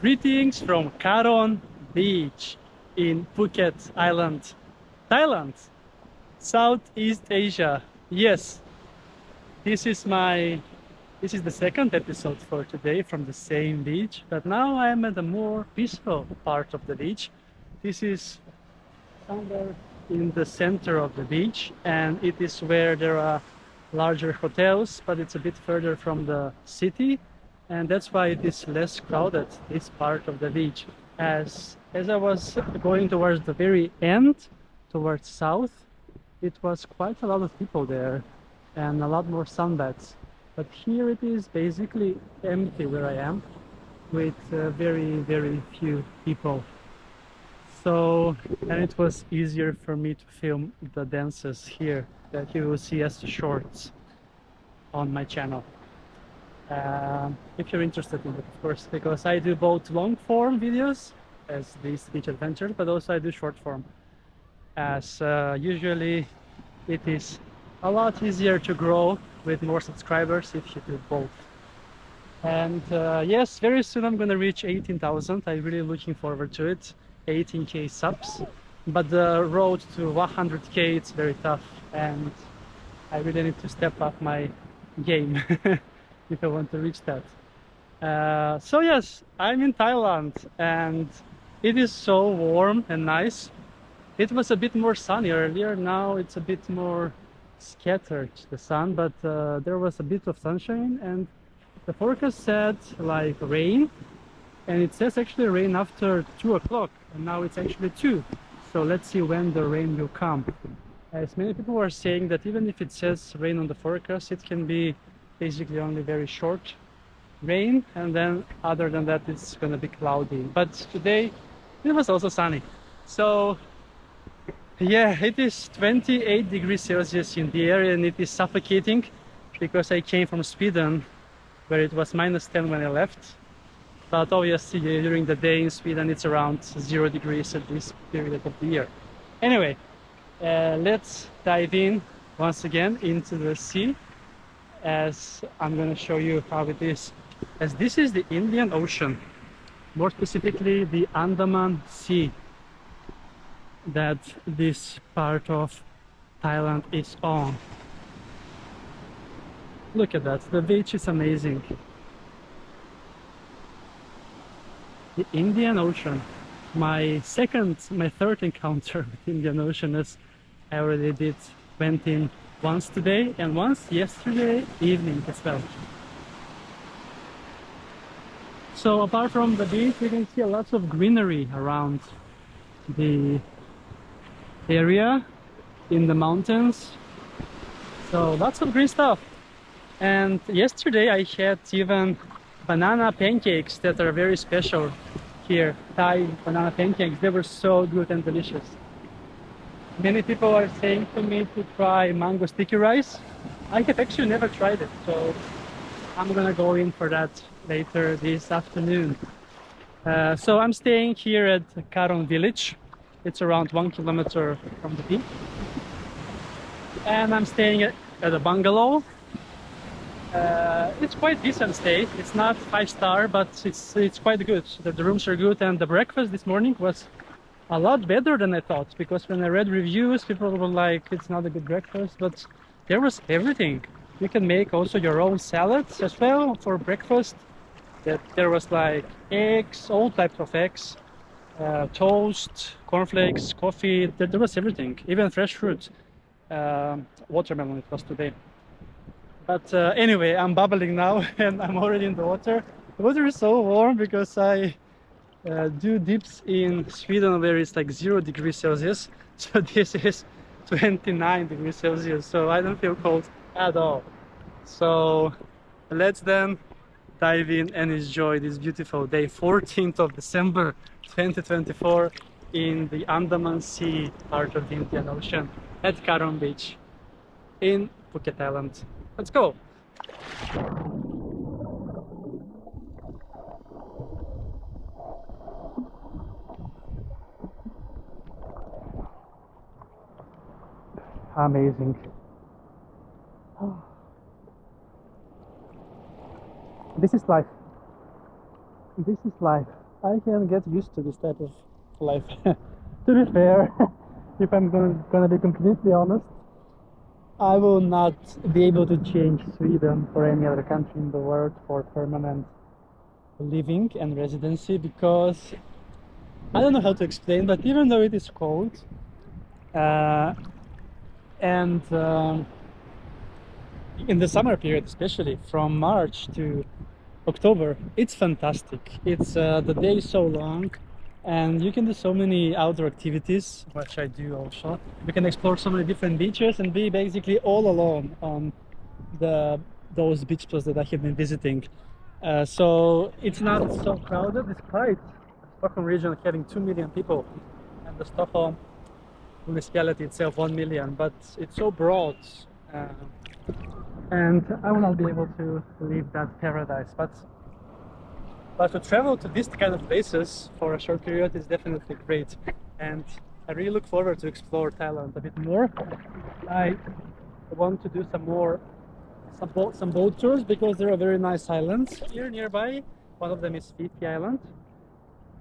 Greetings from Karon Beach in Phuket Island, Thailand, Southeast Asia. Yes, this is my this is the second episode for today from the same beach, but now I am at a more peaceful part of the beach. This is somewhere in the center of the beach, and it is where there are larger hotels, but it's a bit further from the city, and that's why it is less crowded, this part of the beach. As I was going towards the very end, towards south, it was quite a lot of people there and a lot more sunbeds. But here it is basically empty where I am, with very few people. So, and it was easier for me to film the dances here that you will see as the shorts on my channel. If you're interested in it, of course, because I do both long form videos as these beach adventures, but also I do short form, as usually it is a lot easier to grow with more subscribers if you do both. And yes, very soon I'm gonna reach 18,000. I'm really looking forward to it. 18k subs, but the road to 100k, it's very tough, and I really need to step up my game if I want to reach that. So yes, I'm in Thailand and it is so warm and nice. It was a bit more sunny earlier, now it's a bit more scattered, the sun, but there was a bit of sunshine, and the forecast said like rain, and it says actually rain after 2 o'clock, and now it's actually 2. So let's see when the rain will come. As many people are saying that even if it says rain on the forecast, it can be basically only very short rain, and then other than that it's gonna be cloudy. But today it was also sunny. So yeah, it is 28 degrees Celsius in the area, and it is suffocating because I came from Sweden where it was -10 when I left. But obviously during the day in Sweden it's around 0 degrees at this period of the year. Anyway, let's dive in once again into the sea, as I'm going to show you how it is. As this is the Indian Ocean, more specifically the Andaman Sea, that this part of Thailand is on. Look at that, the beach is amazing. The Indian Ocean, my third encounter with Indian Ocean, as I already went in once today and once yesterday evening as well. So apart from the beach, you can see a lot of greenery around the area, in the mountains. So lots of green stuff. And yesterday I had even banana pancakes that are very special here, Thai banana pancakes. They were so good and delicious. Many people are saying to me to try mango sticky rice. I have actually never tried it, so I'm gonna go in for that later this afternoon. So I'm staying here at Karon village. It's around 1 kilometer from the beach, and I'm staying at a bungalow. It's quite decent stay. It's not 5-star, but it's quite good. The rooms are good, and the breakfast this morning was a lot better than I thought, because when I read reviews, people were like, it's not a good breakfast, but there was everything. You can make also your own salads as well for breakfast. There was like eggs, all types of eggs, toast, cornflakes, coffee. There was everything, even fresh fruit. Watermelon it was today. But anyway, I'm bubbling now and I'm already in the water. The water is so warm because I do dips in Sweden where it's like 0 degrees Celsius. So this is 29 degrees Celsius. So I don't feel cold at all. So let's then dive in and enjoy this beautiful day, 14th of December 2024, in the Andaman Sea part of the Indian Ocean at Karon Beach in Phuket Island. Let's go! Amazing. This is life. This is life. I can get used to this type of life. To be fair, if I'm gonna be completely honest, I will not be able to change Sweden or any other country in the world for permanent living and residency, because I don't know how to explain, but even though it is cold uh, and in the summer period, especially from March to October, it's fantastic. It's the day is so long, and you can do so many outdoor activities, which I do also. You can explore so many different beaches and be basically all alone on the those beach spots that I have been visiting. So it's not so crowded, despite Stockholm region having 2 million people, and the Stockholm municipality itself 1 million. But it's so broad. Uh, and I will not be able to leave that paradise. But to travel to these kind of places for a short period is definitely great, and I really look forward to explore Thailand a bit more. I want to do some boat tours, because there are very nice islands here nearby. One of them is Fiji Island,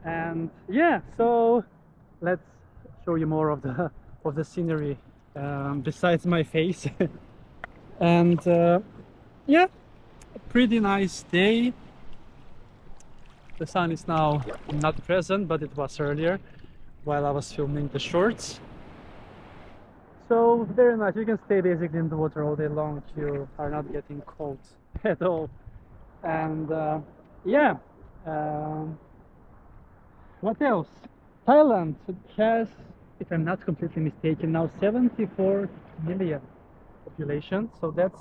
and yeah, so let's show you more of the scenery besides my face. And yeah, a pretty nice day. The sun is now not present, but it was earlier while I was filming the shorts. So very nice. You can stay basically in the water all day long. You are not getting cold at all. And yeah, um, what else? Thailand has, if I'm not completely mistaken, now 74 million population. So that's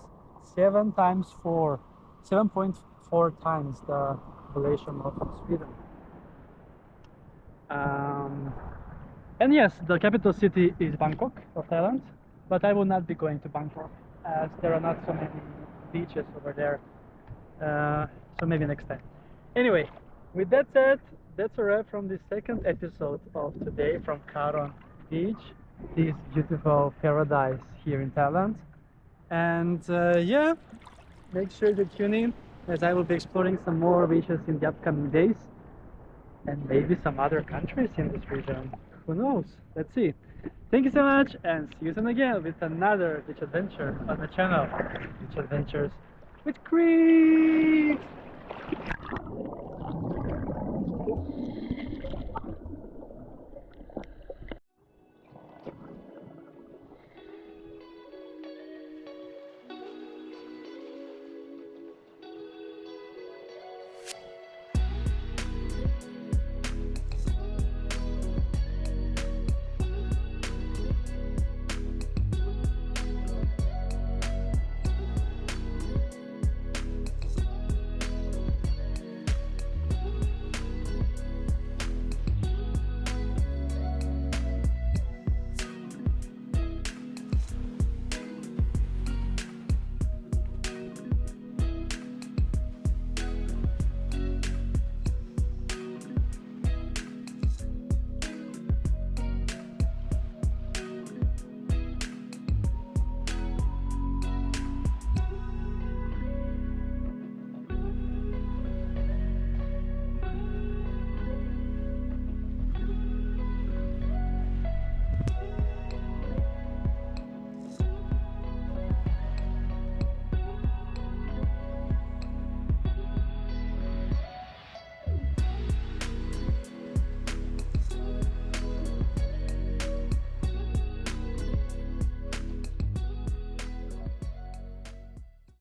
7.4 times the population of Sweden. Um, and yes, the capital city is Bangkok of Thailand, but I will not be going to Bangkok, as there are not so many beaches over there. So maybe next time. Anyway, with that said, that's a wrap from the second episode of today from Karon Beach, this beautiful paradise here in Thailand. And yeah, make sure to tune in, as I will be exploring some more beaches in the upcoming days, and maybe some other countries in this region. Who knows? Let's see. Thank you so much, and see you soon again with another beach adventure on the channel, Beach Adventures with Chris.